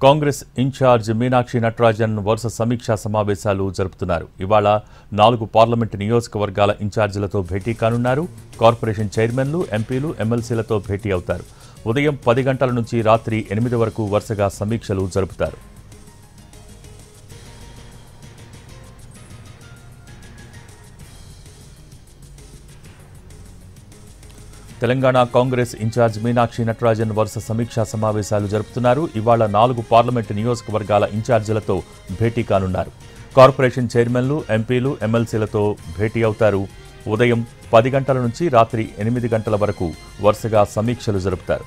Congress incharge Meenakshi Natarajan వరుస సమీక్షా సమావేశాలు జరుపుతున్నారు. ఇవాళ 4 పార్లమెంటు నియోజకవర్గాల ఇన్ఛార్జీలతో భేటీ కానున్నారు. కార్పొరేషన్ చైర్మన్లు, ఎంపీలు, ఎమ్మెల్సీలతో భేటీ అవుతారు. ఉదయం 10 గంటల నుంచి రాత్రి 8 వరకు వరుసగా సమీక్షలు జరుపుతారు. తెలంగాణ కాంగ్రెస్ ఇన్ఛార్జ్ మీనాక్షి నటరాజన్ వరుస సమీక్షా సమావేశాలు జరుపుతున్నారు. ఇవాళ 4 పార్లమెంటు నియోజకవర్గాల ఇన్ఛార్జీలతో భేటీ కానున్నారు. కార్పొరేషన్ చైర్మన్లు, ఎంపీలు, ఎమ్మెల్సీలతో భేటీ అవుతారు. ఉదయం 10 గంటల నుంచి రాత్రి 8 గంటల వరకు వరుసగా సమీక్షలు జరుపుతారు.